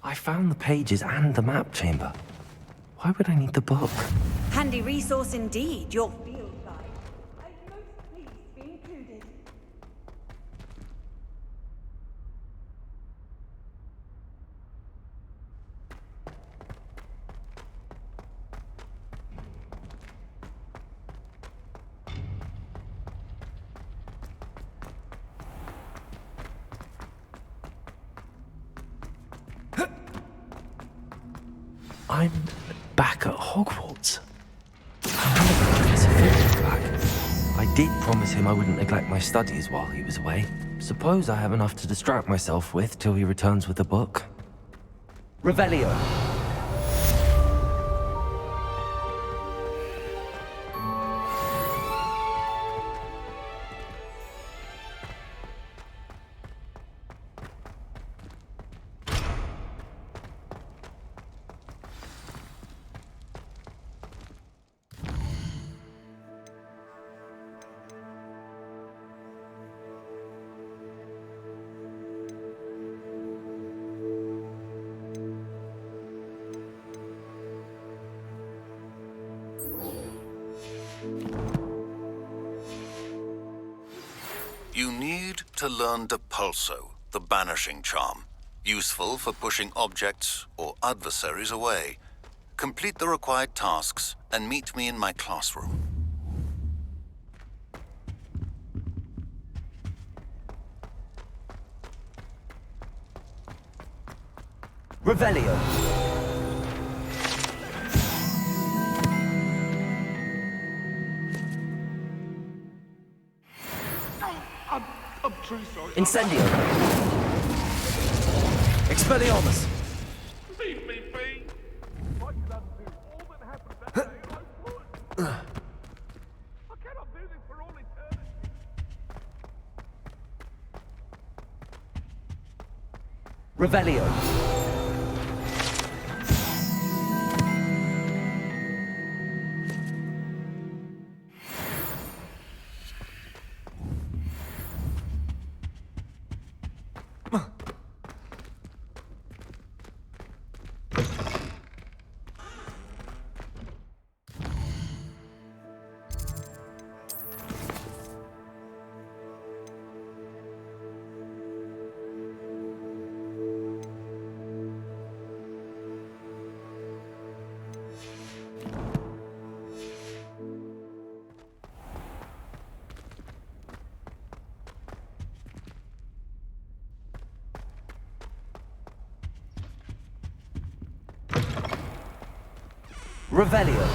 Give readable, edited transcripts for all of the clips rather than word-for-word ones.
I found the pages and the map chamber. Why would I need the book? Handy resource indeed, your field guide. I'm most pleased to be included. I'm back at Hogwarts. I wonder if Professor Fig's back. I did promise him I wouldn't neglect my studies while he was away. Suppose I have enough to distract myself with till he returns with the book. Revelio. You need to learn Depulso, the banishing charm, useful for pushing objects or adversaries away. Complete the required tasks and meet me in my classroom. Revelio. I'm true sorry. Incendio. Expelliarmus. Leave me be. If I could undo all that happened that day, I would. I cannot do this for all eternity. Revelio. Revelio.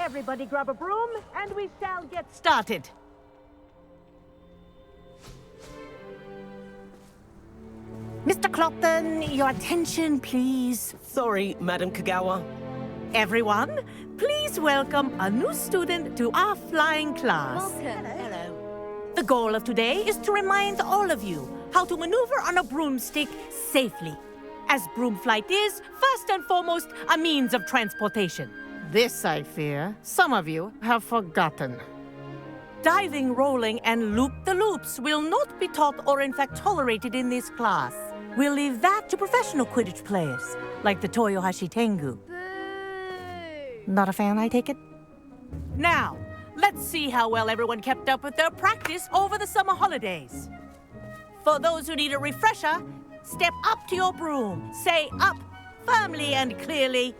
Everybody grab a broom, and we shall get started. Mr. Clopton, your attention, please. Sorry, Madam Kagawa. Everyone, please welcome a new student to our flying class. Hello. The goal of today is to remind all of you how to maneuver on a broomstick safely, as broom flight is, first and foremost, a means of transportation. This, I fear, some of you have forgotten. Diving, rolling, and loop-the-loops will not be taught or in fact tolerated in this class. We'll leave that to professional Quidditch players, like the Toyohashi Tengu. Not a fan, I take it? Now, let's see how well everyone kept up with their practice over the summer holidays. For those who need a refresher, step up to your broom, say up firmly and clearly,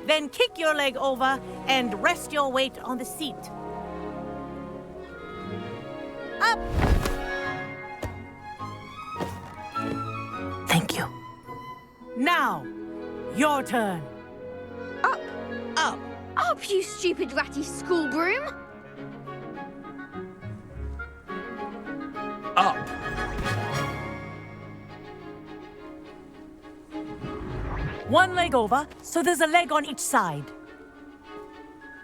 then kick your leg over and rest your weight on the seat. Up! Thank you. Now, your turn. Up, Up. up, you stupid ratty school broom! Up. One leg over, so there's a leg on each side.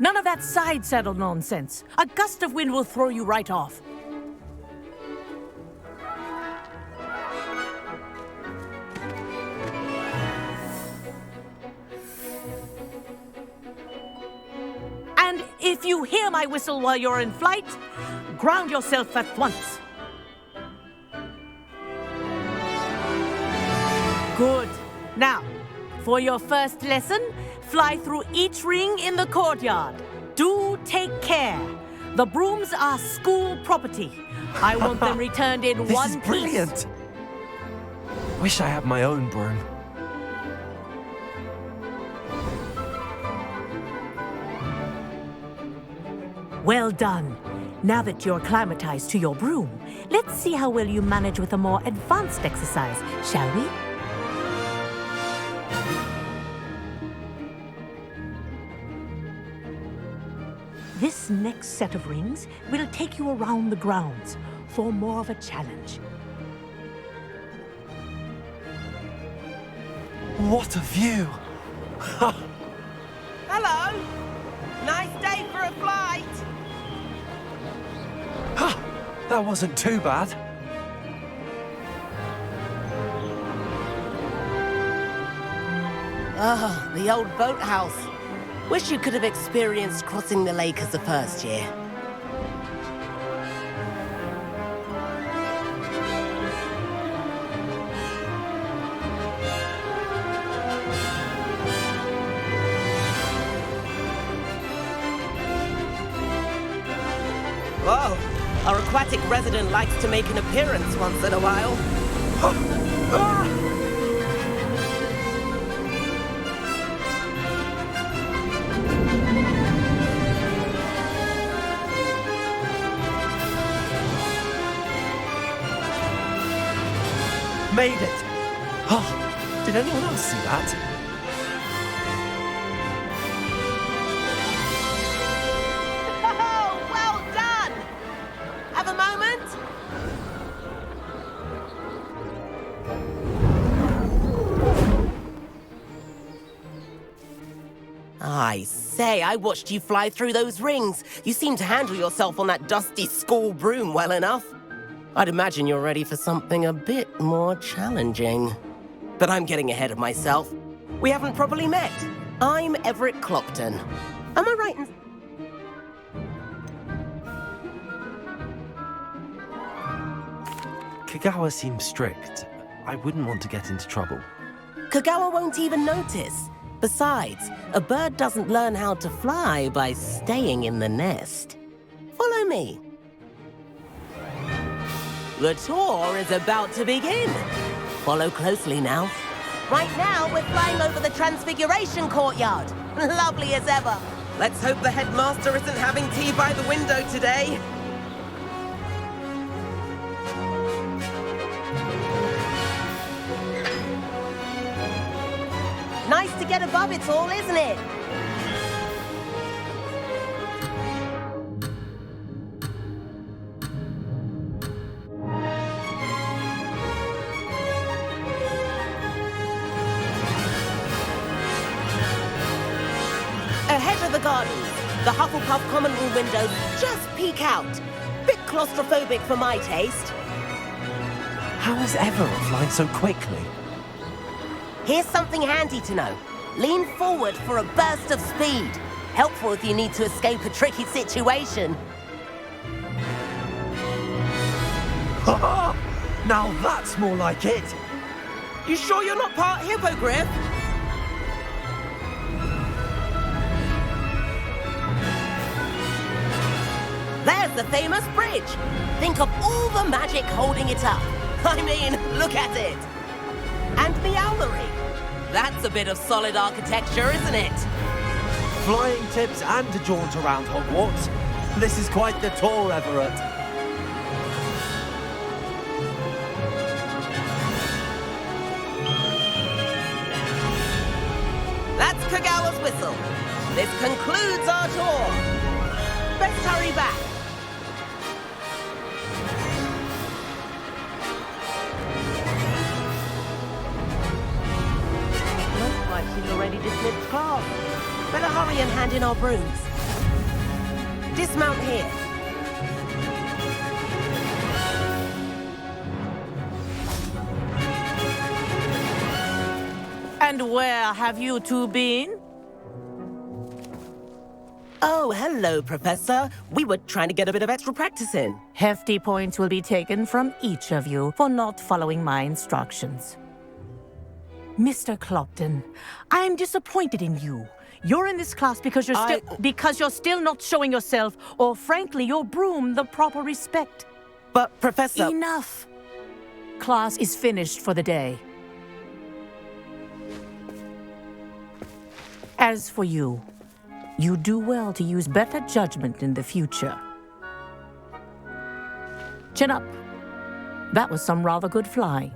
None of that side saddle nonsense. A gust of wind will throw you right off. And if you hear my whistle while you're in flight, ground yourself at once. Good. Now, for your first lesson, fly through each ring in the courtyard. Do take care. The brooms are school property. I want them returned in This one is piece. brilliant. Wish I had my own broom. Well done. Now that you're acclimatized to your broom, let's see how well you manage with a more advanced exercise, shall we? This next set of rings will take you around the grounds for more of a challenge. What a view! Hello. Nice day for a flight. That wasn't too bad. Ah, the old boathouse. Wish you could have experienced crossing the lake as a first year. Whoa, our aquatic resident likes to make an appearance once in a while. Made it! Oh, did anyone else see that? Oh, well done! Have a moment? I say, I watched you fly through those rings. You seem to handle yourself on that dusty school broom well enough. I'd imagine you're ready for something a bit more challenging. But I'm getting ahead of myself. We haven't properly met. I'm Everett Clopton. Am I right in... Kagawa seems strict. I wouldn't want to get into trouble. Kagawa won't even notice. Besides, a bird doesn't learn how to fly by staying in the nest. Follow me. The tour is about to begin. Follow closely now. Right now, we're flying over the Transfiguration Courtyard. Lovely as ever. Let's hope the headmaster isn't having tea by the window today. Nice to get above it all, isn't it? Ahead of the gardens, the Hufflepuff common room windows just peek out. Bit claustrophobic for my taste. How is Everett flying so quickly? Here's something handy to know. Lean forward for a burst of speed. Helpful if you need to escape a tricky situation. Now that's more like it. You sure you're not part hippogriff? There's the famous bridge. Think of all the magic holding it up. I mean, look at it. And the owlery. That's a bit of solid architecture, isn't it? Flying tips and a jaunt around Hogwarts. This is quite the tour, Everett. That's Kagawa's whistle. This concludes our tour. Best hurry back. Looks like she's already dismissed class. Better hurry and hand in our brooms. Dismount here. And where have you two been? Oh, hello, Professor. We were trying to get a bit of extra practice in. Hefty points will be taken from each of you for not following my instructions. Mr. Clopton, I am disappointed in you. You're in this class because you're still not showing yourself, or frankly, your broom the proper respect. But, Professor... Enough. Class is finished for the day. As for you, you do well to use better judgment in the future. Chin up. That was some rather good flying.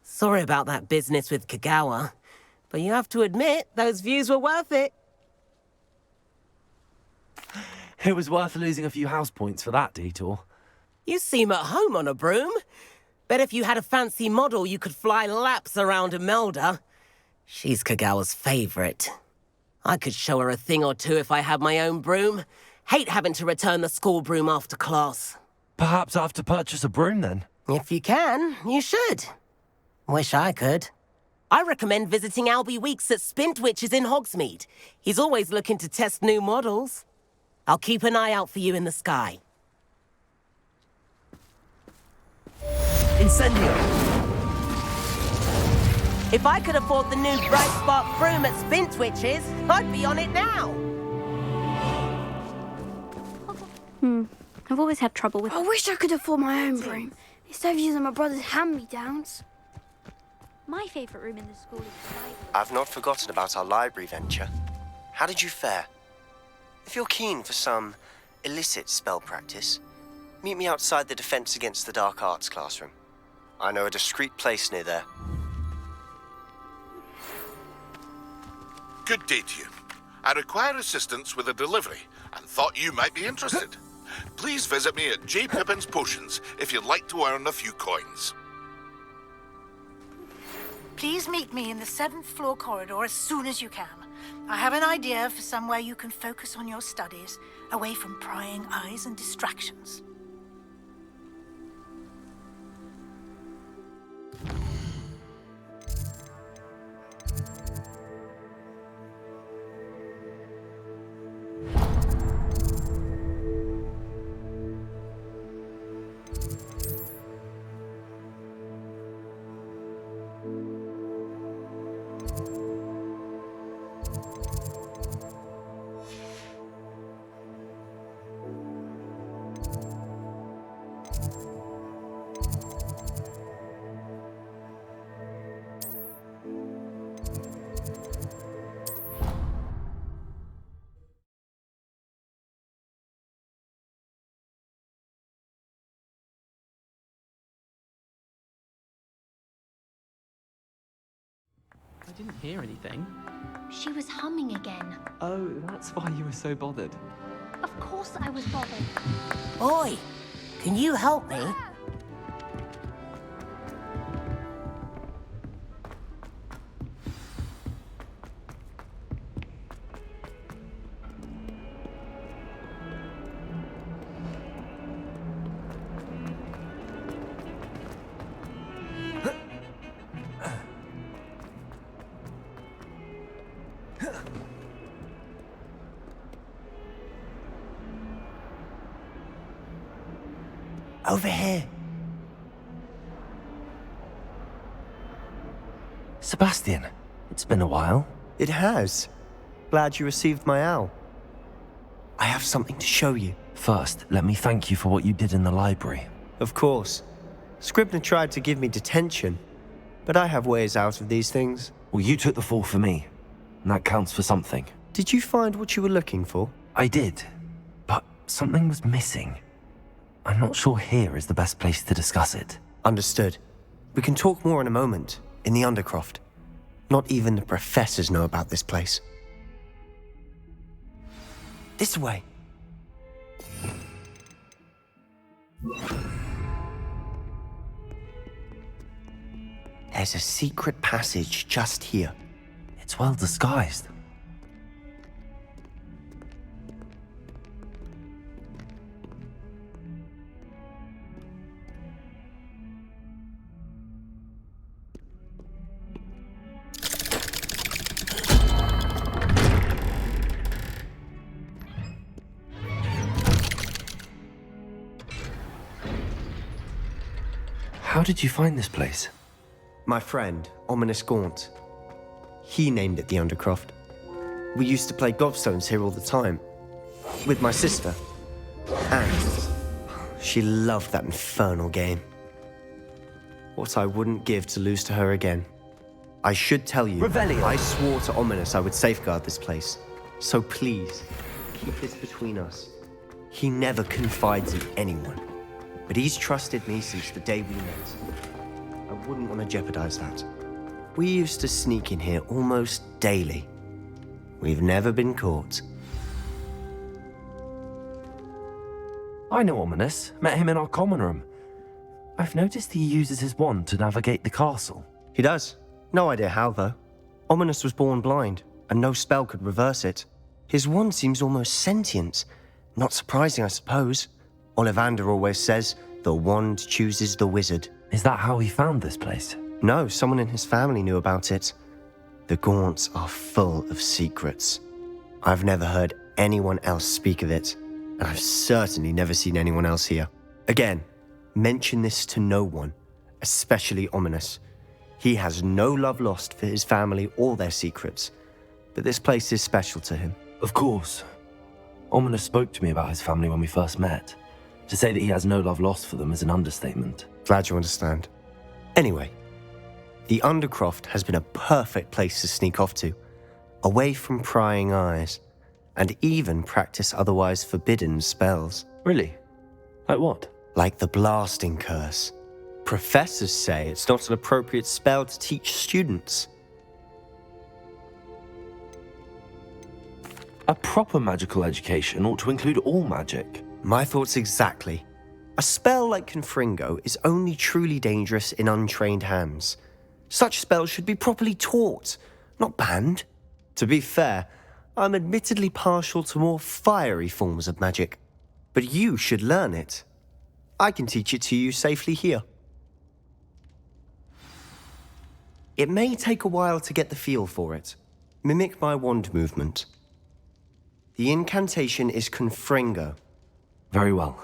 Sorry about that business with Kagawa, but you have to admit, those views were worth it. It was worth losing a few house points for that detour. You seem at home on a broom. Bet if you had a fancy model, you could fly laps around Imelda. She's Kagawa's favorite. I could show her a thing or two if I had my own broom. Hate having to return the school broom after class. Perhaps I have to purchase a broom then. If you can, you should. Wish I could. I recommend visiting Albie Weeks at Spintwitches in Hogsmeade. He's always looking to test new models. I'll keep an eye out for you in the sky. Incendio! If I could afford the new Bright Spark broom at Spintwitches, I'd be on it now. I've always had trouble with... I wish I could afford my own broom. Instead of using my brother's hand-me-downs. My favourite room in the school is the library. I've not forgotten about our library venture. How did you fare? If you're keen for some illicit spell practice, meet me outside the Defense Against the Dark Arts classroom. I know a discreet place near there. Good day to you. I require assistance with a delivery and thought you might be interested. Please visit me at J. Pippin's Potions if you'd like to earn a few coins. Please meet me in the 7th floor corridor as soon as you can. I have an idea for somewhere you can focus on your studies, away from prying eyes and distractions. I didn't hear anything. She was humming again. Oh, that's why you were so bothered. Of course I was bothered. Oi, can you help me? Over here. Sebastian, it's been a while. It has. Glad you received my owl. I have something to show you. First, let me thank you for what you did in the library. Of course. Scribner tried to give me detention, but I have ways out of these things. Well, you took the fall for me, and that counts for something. Did you find what you were looking for? I did, but something was missing. I'm not sure here is the best place to discuss it. Understood. We can talk more in a moment, in the Undercroft. Not even the professors know about this place. This way. There's a secret passage just here. It's well disguised. How did you find this place? My friend, Ominous Gaunt. He named it the Undercroft. We used to play gobstones here all the time. With my sister. And she loved that infernal game. What I wouldn't give to lose to her again. I should tell you, Revelio. I swore to Ominous I would safeguard this place. So please, keep this between us. He never confides in anyone. But he's trusted me since the day we met. I wouldn't want to jeopardize that. We used to sneak in here almost daily. We've never been caught. I know Ominous. Met him in our common room. I've noticed he uses his wand to navigate the castle. He does. No idea how, though. Ominous was born blind, and no spell could reverse it. His wand seems almost sentient. Not surprising, I suppose. Ollivander always says, the wand chooses the wizard. Is that how he found this place? No, someone in his family knew about it. The Gaunts are full of secrets. I've never heard anyone else speak of it, and I've certainly never seen anyone else here. Again, mention this to no one, especially Ominous. He has no love lost for his family or their secrets, but this place is special to him. Of course. Ominous spoke to me about his family when we first met. To say that he has no love lost for them is an understatement. Glad you understand. Anyway, the Undercroft has been a perfect place to sneak off to, away from prying eyes, and even practice otherwise forbidden spells. Really? Like what? Like the blasting curse. Professors say it's not an appropriate spell to teach students. A proper magical education ought to include all magic. My thoughts exactly. A spell like Confringo is only truly dangerous in untrained hands. Such spells should be properly taught, not banned. To be fair, I'm admittedly partial to more fiery forms of magic. But you should learn it. I can teach it to you safely here. It may take a while to get the feel for it. Mimic my wand movement. The incantation is Confringo. Very well.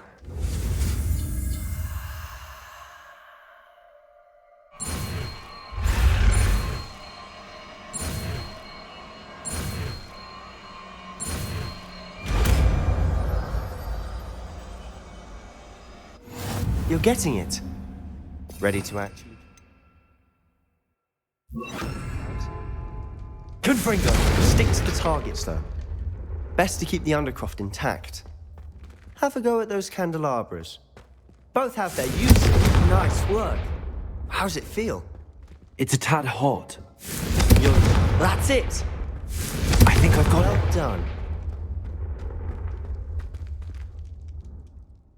You're getting it. Ready to act? Confringo! Stick to the targets, though. Best to keep the Undercroft intact. Have a go at those candelabras. Both have their uses. Nice work. How's it feel? It's a tad hot. That's it! I think I've got it. Well done.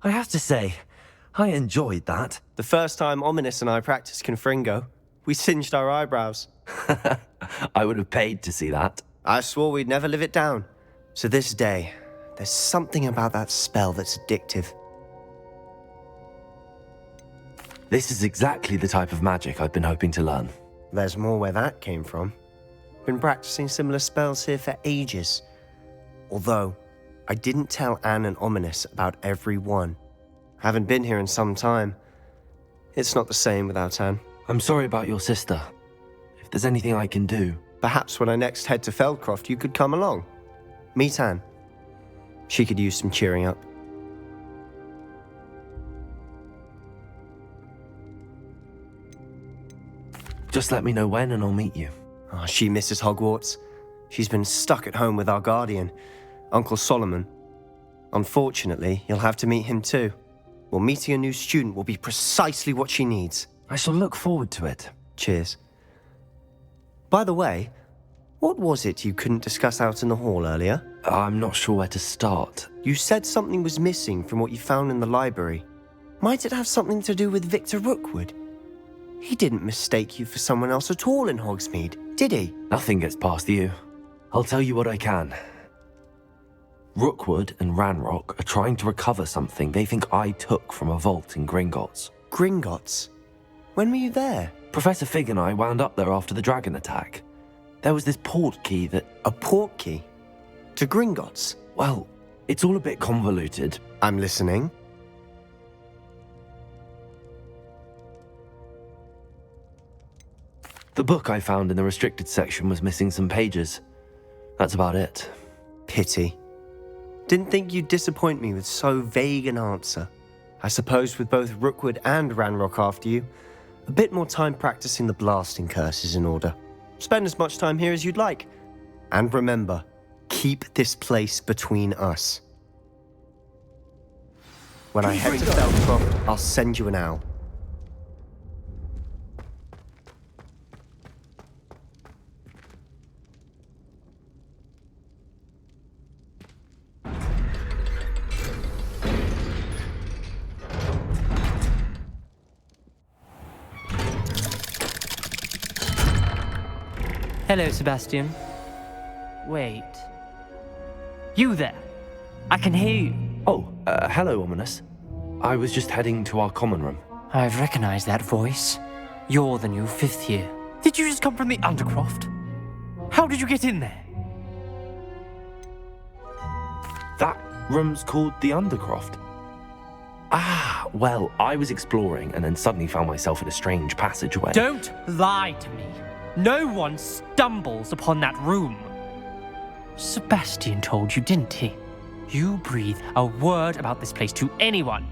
I have to say, I enjoyed that. The first time Ominous and I practiced Confringo, we singed our eyebrows. I would have paid to see that. I swore we'd never live it down. To this day, there's something about that spell that's addictive. This is exactly the type of magic I've been hoping to learn. There's more where that came from. Been practicing similar spells here for ages. Although, I didn't tell Anne and Ominous about every one. Haven't been here in some time. It's not the same without Anne. I'm sorry about your sister. If there's anything I can do... Perhaps when I next head to Feldcroft, you could come along. Meet Anne. She could use some cheering up. Just let me know when and I'll meet you. Oh, she misses Hogwarts. She's been stuck at home with our guardian, Uncle Solomon. Unfortunately, you'll have to meet him too. Well, meeting a new student will be precisely what she needs. I shall look forward to it. Cheers. By the way, what was it you couldn't discuss out in the hall earlier? I'm not sure where to start. You said something was missing from what you found in the library. Might it have something to do with Victor Rookwood? He didn't mistake you for someone else at all in Hogsmeade, did he? Nothing gets past you. I'll tell you what I can. Rookwood and Ranrock are trying to recover something they think I took from a vault in Gringotts. Gringotts? When were you there? Professor Fig and I wound up there after the dragon attack. There was this port key that... A port key? To Gringotts? Well, it's all a bit convoluted. I'm listening. The book I found in the restricted section was missing some pages. That's about it. Pity. Didn't think you'd disappoint me with so vague an answer. I suppose with both Rookwood and Ranrock after you, a bit more time practicing the blasting curse is in order. Spend as much time here as you'd like. And remember, keep this place between us. When I head to Feldcroft, I'll send you an owl. Hello, Sebastian. Wait. You there? I can hear you. Oh, hello, Ominous. I was just heading to our common room. I've recognized that voice. You're the new 5th year. Did you just come from the Undercroft? How did you get in there? That room's called the Undercroft. Ah, well, I was exploring and then suddenly found myself in a strange passageway. Don't lie to me. No one stumbles upon that room. Sebastian told you, didn't he? You breathe a word about this place to anyone,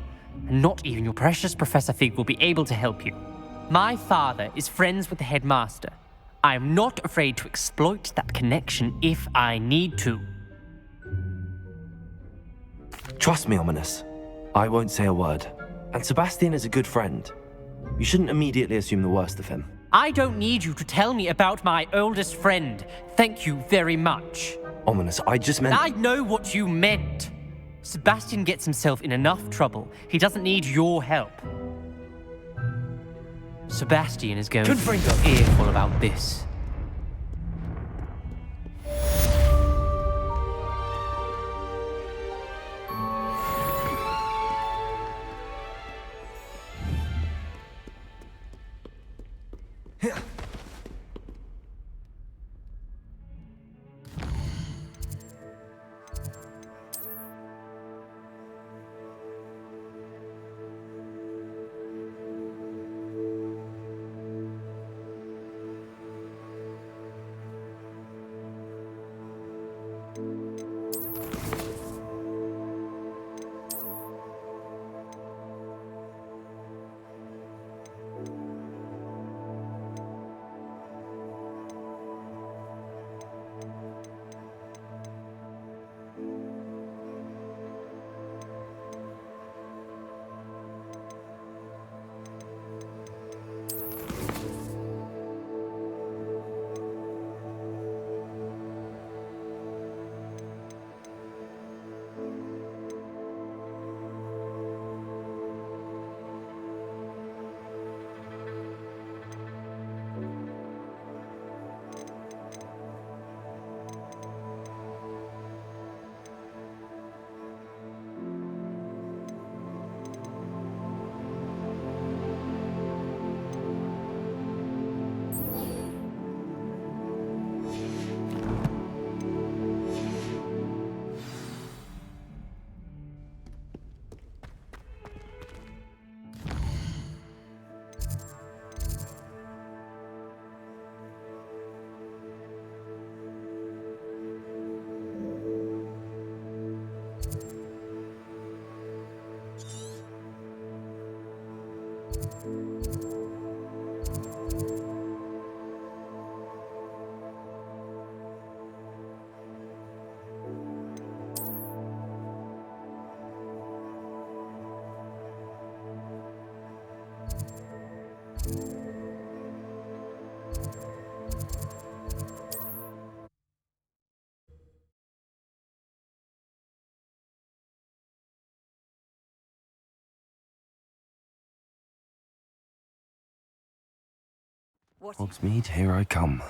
and not even your precious Professor Fig will be able to help you. My father is friends with the headmaster. I am not afraid to exploit that connection if I need to. Trust me, Ominous. I won't say a word. And Sebastian is a good friend. You shouldn't immediately assume the worst of him. I don't need you to tell me about my oldest friend. Thank you very much. Ominous, I just meant... I know what you meant. Sebastian gets himself in enough trouble. He doesn't need your help. Sebastian is going to be earful about this. Hogsmeade, here I come.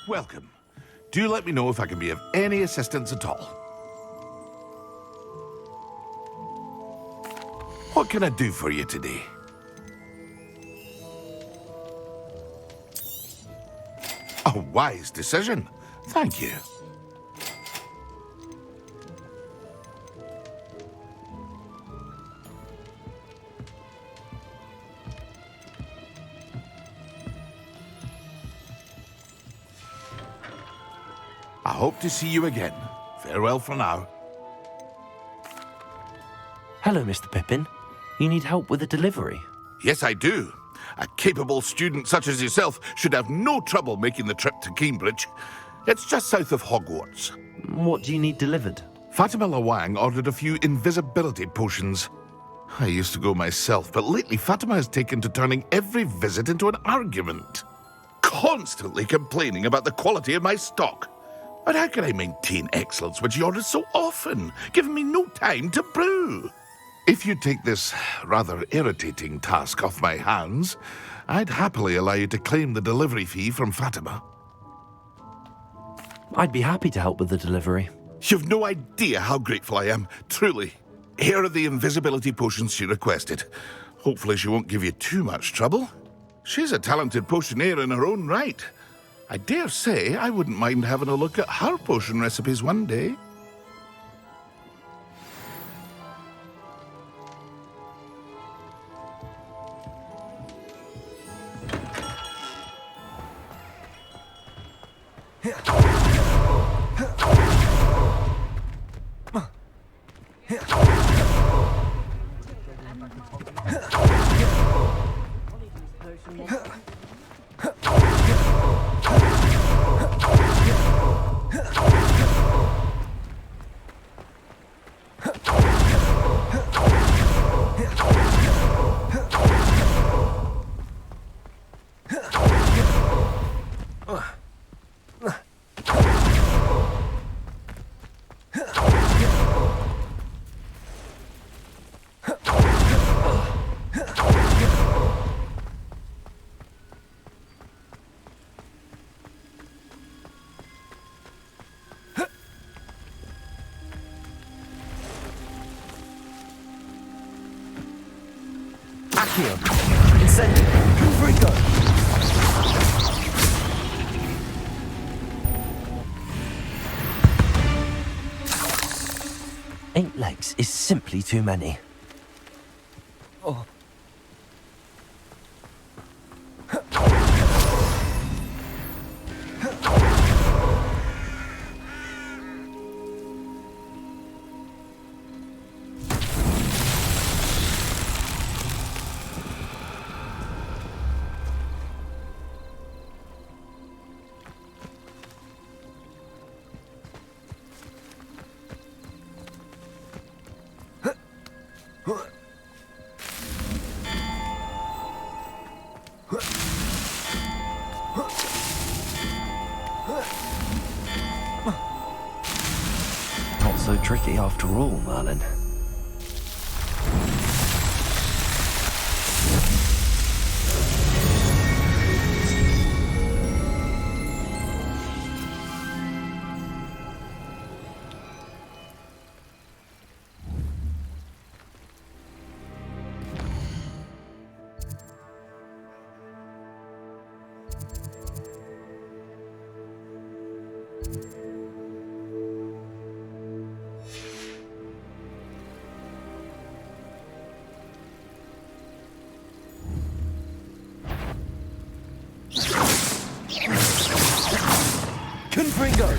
Welcome. Do let me know if I can be of any assistance at all. What can I do for you today? A wise decision. Thank you. I hope to see you again. Farewell for now. Hello, Mr. Pippin. You need help with a delivery? Yes, I do. A capable student such as yourself should have no trouble making the trip to Cambridge. It's just south of Hogwarts. What do you need delivered? Fatima Lawang ordered a few invisibility potions. I used to go myself, but lately Fatima has taken to turning every visit into an argument. Constantly complaining about the quality of my stock. But how can I maintain excellence when she orders so often, giving me no time to brew? If you take this rather irritating task off my hands, I'd happily allow you to claim the delivery fee from Fatima. I'd be happy to help with the delivery. You've no idea how grateful I am, truly. Here are the invisibility potions she requested. Hopefully she won't give you too much trouble. She's a talented potioneer in her own right. I dare say I wouldn't mind having a look at her potion recipes one day. Accio. Incendio. Frigo. Eight legs is simply too many. Oh. Not so tricky after all, Merlin. Confringo!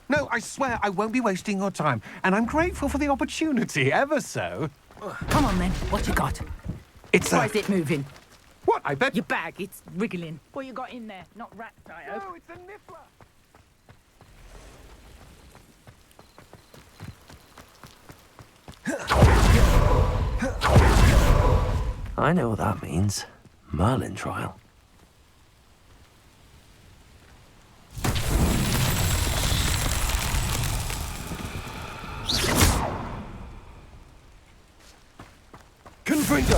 No, I swear I won't be wasting your time, and I'm grateful for the opportunity, ever so. Come on then, what you got? It's Why is it moving? What, I bet... Your bag, it's wriggling. What you got in there? Not rats, I hope. No, it's a niffler! I know what that means. Merlin trial. Confringo!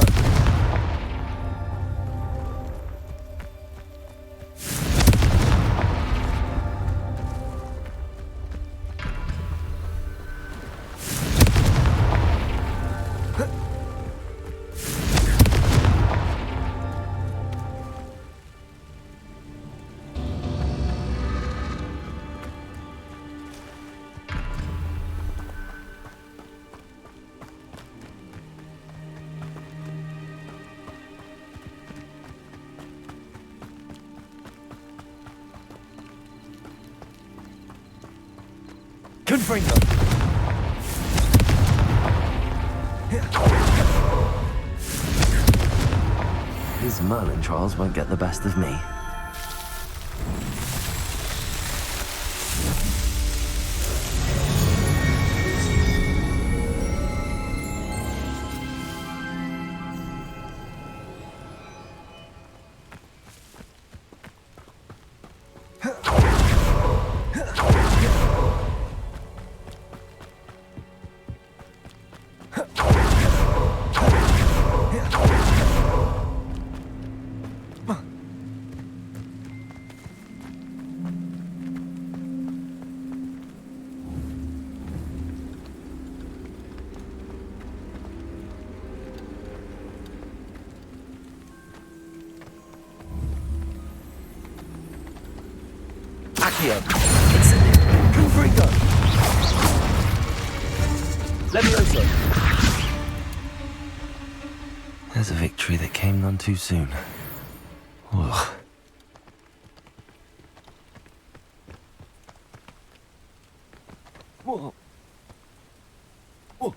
Confringo! His Merlin trials won't get the best of me. Confringo! Levioso! There's a victory that came none too soon. Ugh. Whoa. Whoa.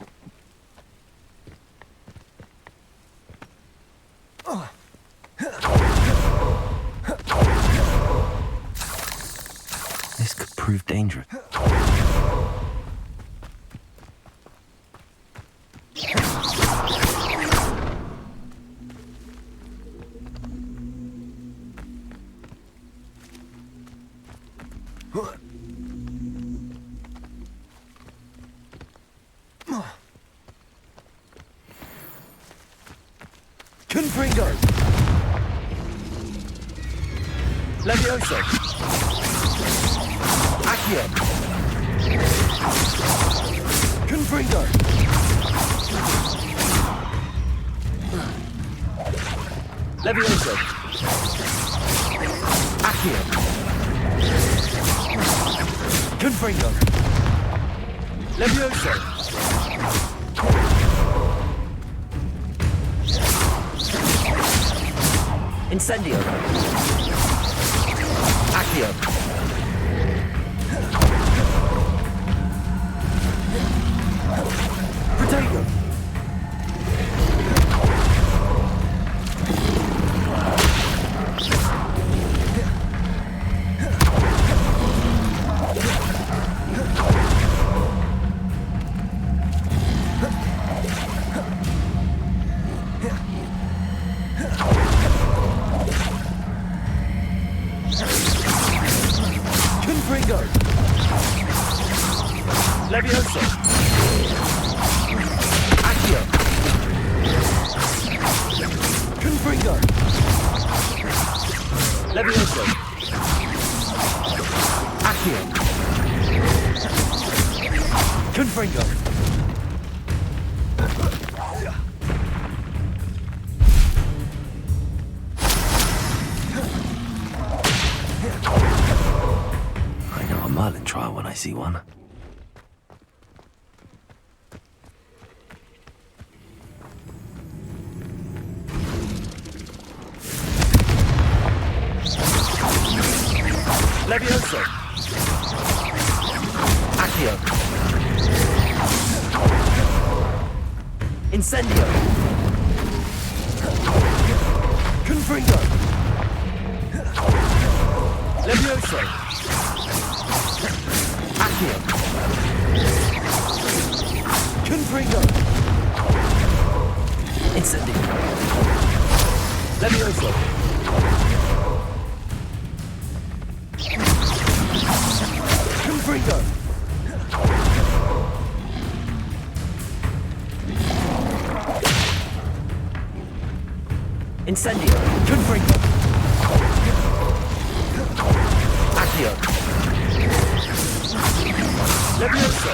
This could prove dangerous. Confringo! Levioso! Accio! Confringo! Levioso! Accio! Confringo! Levioso! Incendio! Accio! Protego! Confringo! Levioso! Accio! Confringo! Levioso! Accio! Confringo! I know a Merlin trial when I see one. Levioso! Accio! Incendio! Confringo! Levioso! Accio! Confringo! Incendio! Levioso! Confringo! Incendio! Confringo! Accio! Levioso!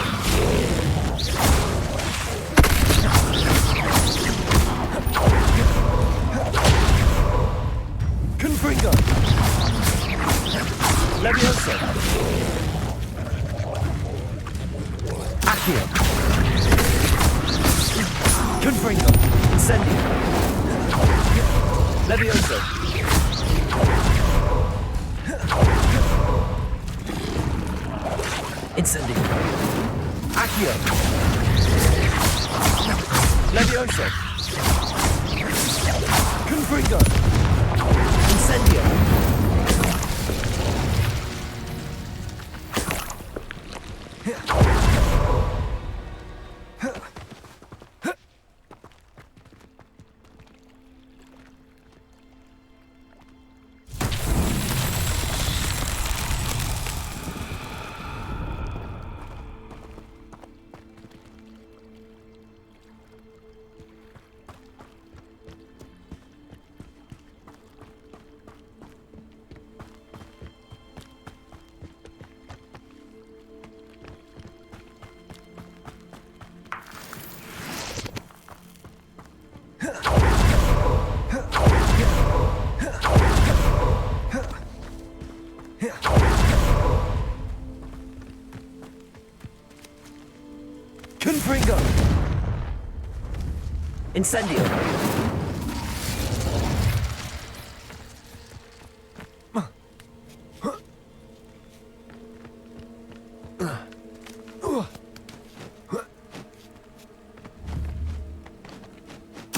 Confringo! Levioso! Accio! Confringo! Incendio! Levioso! Incendio! Accio! Levioso! Confringo! Incendio! Confringo! Incendio!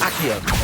Accio!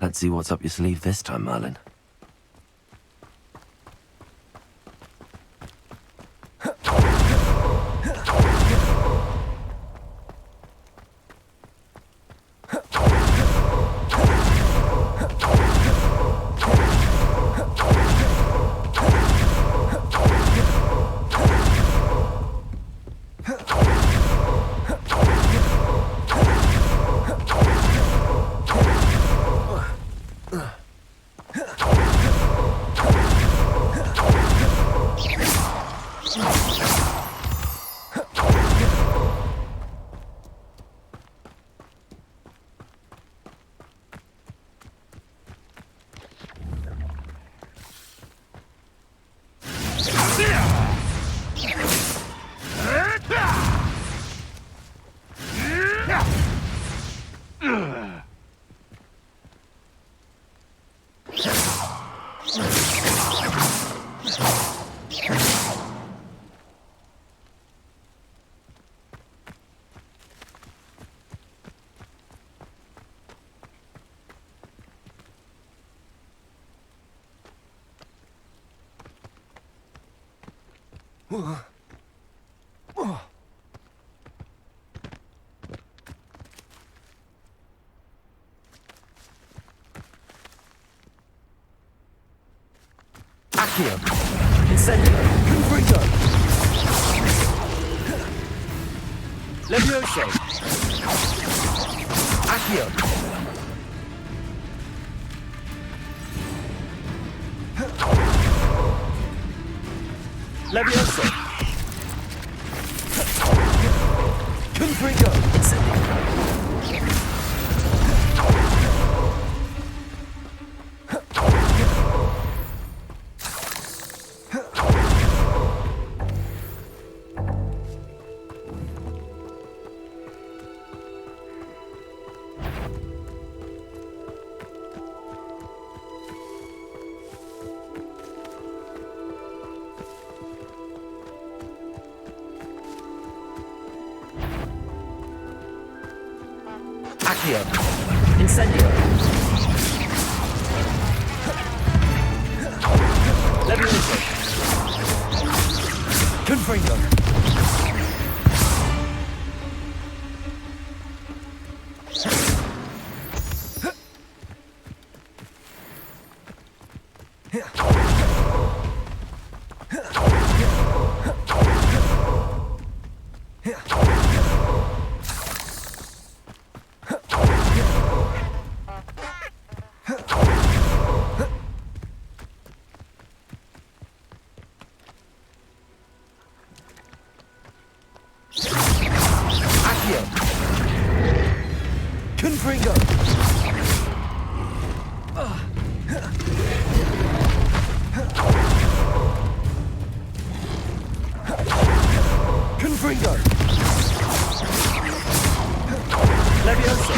Let's see what's up your sleeve this time, Merlin. Accio! Incendio! Confringo! Levioso! Accio! Levioso! Confringo! Incendio! Accio! Incendio! Levioso! Confringo! Confringo! Confringo! Levioso!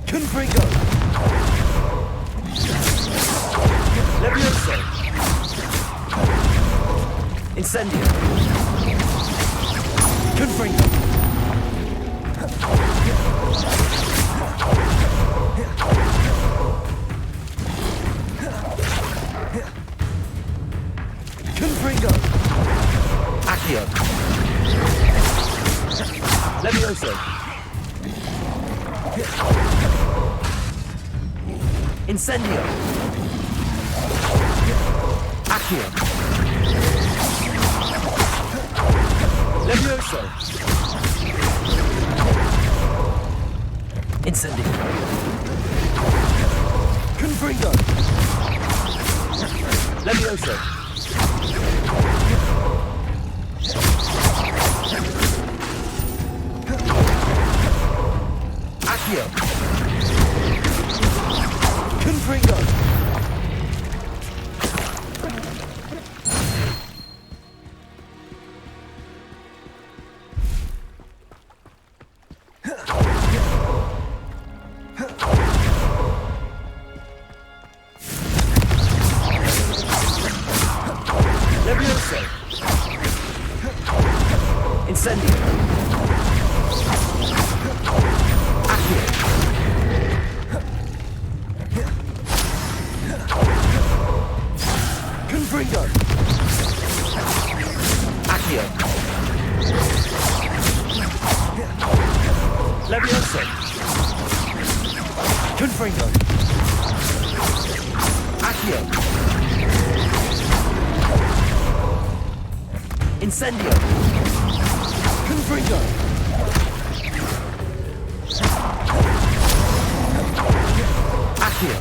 Confringo! Levioso! Incendio! Confringo! Confringo! Accio! Levioso! Incendio! Accio. Levioso. Incendio. Confringo. Levioso. Accio. Confringo. Levioso. Incendio. Accio. Confringo. Accio. Levioso. Confringo. Accio. Incendio. Confringo. Accio.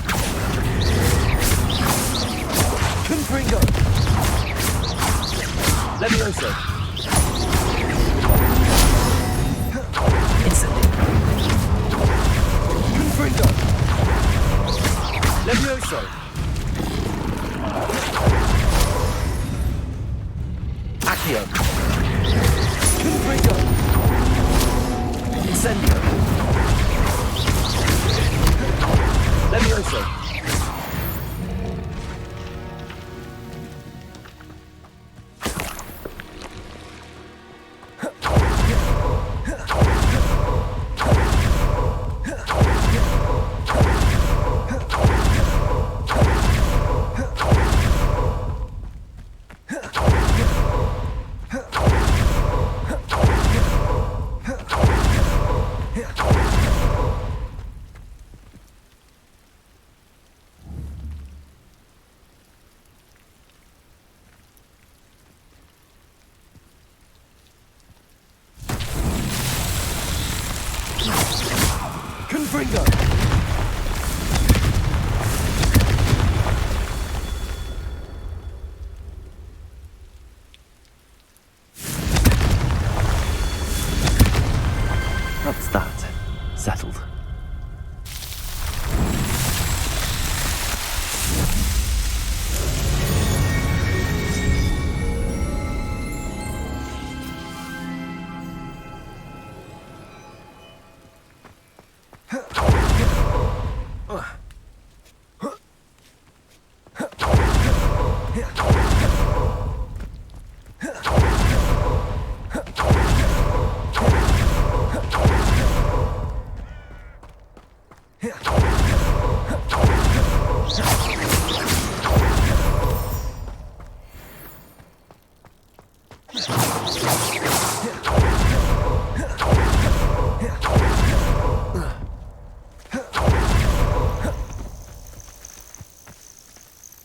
Confringo. Levioso. Incendio. Confringo. Levioso. Accio. Confringo. Incendio. Levioso. Confringo. That's that. Settled.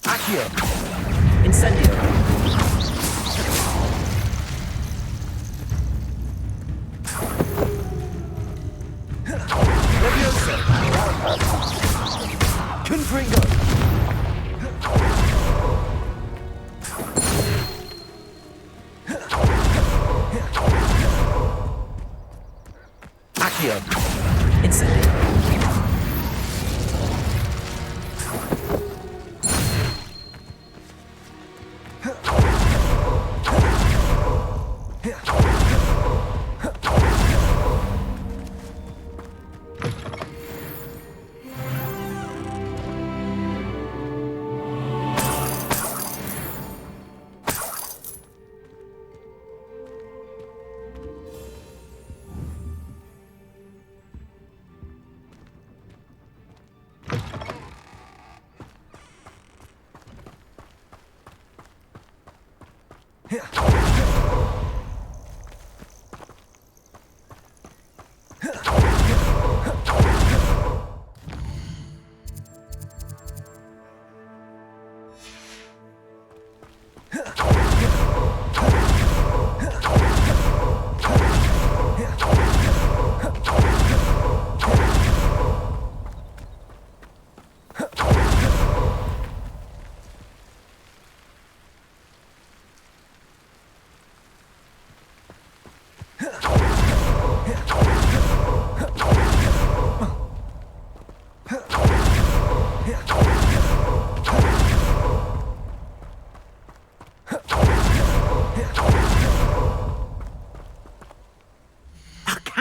Accio. Incendio. Levioso. Confringo. Accio. Incendio.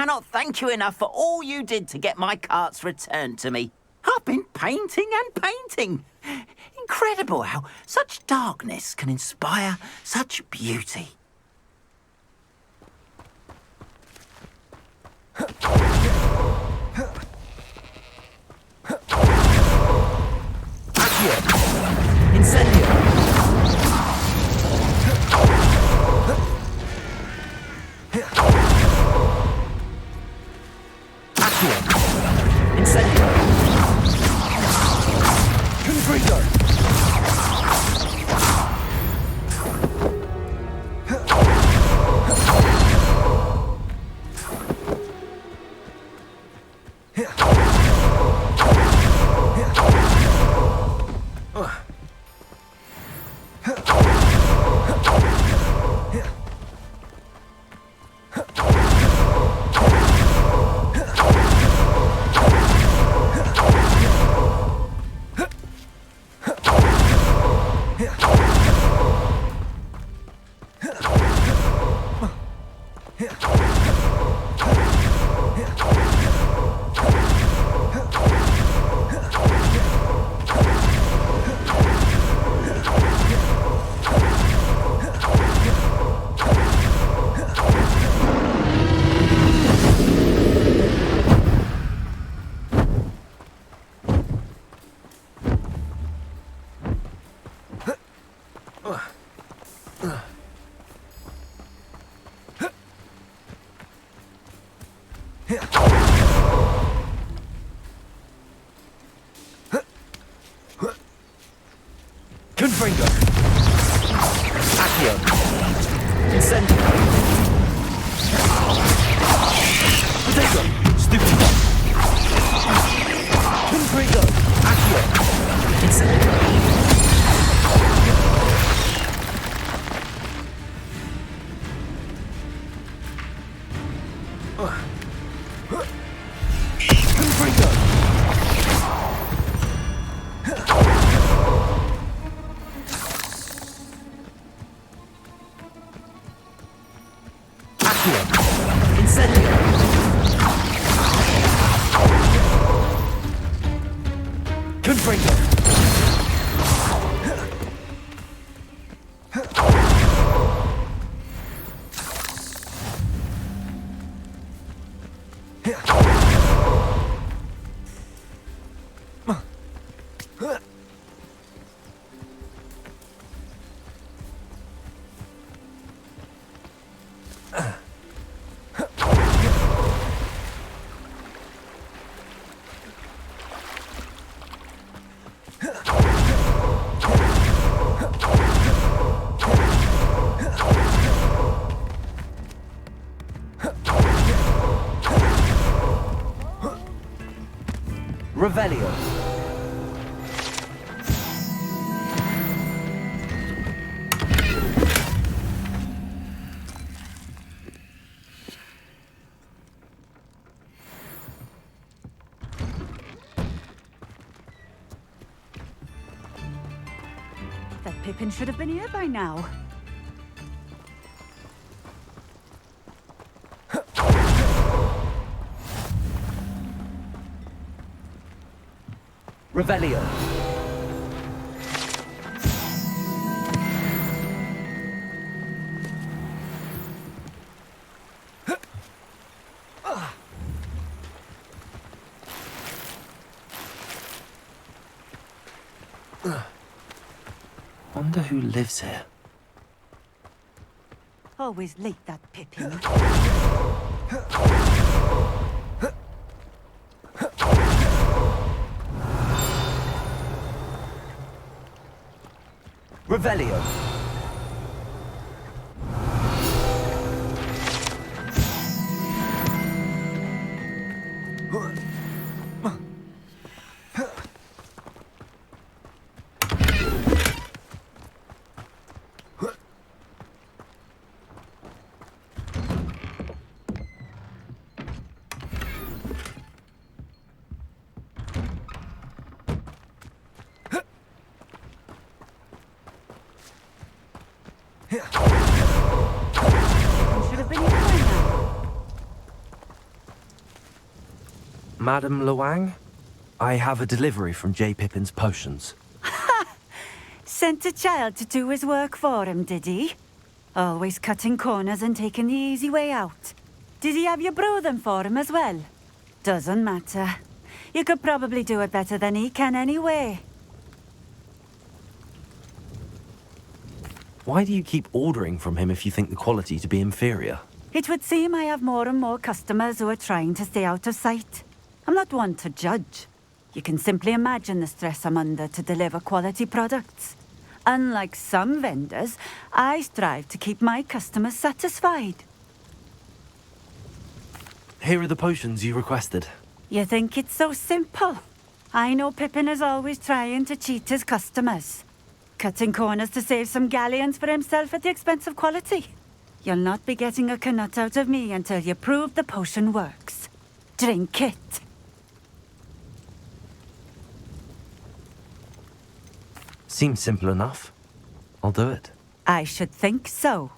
cannot thank you enough for all you did to get my carts returned to me. I've been painting and painting. Incredible how such darkness can inspire such beauty. Incendio! Incendio! Confringo! Confringo! Accio! Incendio! Potato! Stupido! Confringo! Accio! Incendio! Revelio. That Pippin should have been here by now. Revelio. Wonder who lives here. Always late, that Pippin. Revelio. Should have been here by now. Madam Luang, I have a delivery from J. Pippin's Potions. Sent a child to do his work for him, did he? Always cutting corners and taking the easy way out. Did he have you brew them for him as well? Doesn't matter. You could probably do it better than he can anyway. Why do you keep ordering from him if you think the quality to be inferior? It would seem I have more and more customers who are trying to stay out of sight. I'm not one to judge. You can simply imagine the stress I'm under to deliver quality products. Unlike some vendors, I strive to keep my customers satisfied. Here are the potions you requested. You think it's so simple? I know Pippin is always trying to cheat his customers. Cutting corners to save some galleons for himself at the expense of quality. You'll not be getting a canut out of me until you prove the potion works. Drink it. Seems simple enough. I'll do it. I should think so.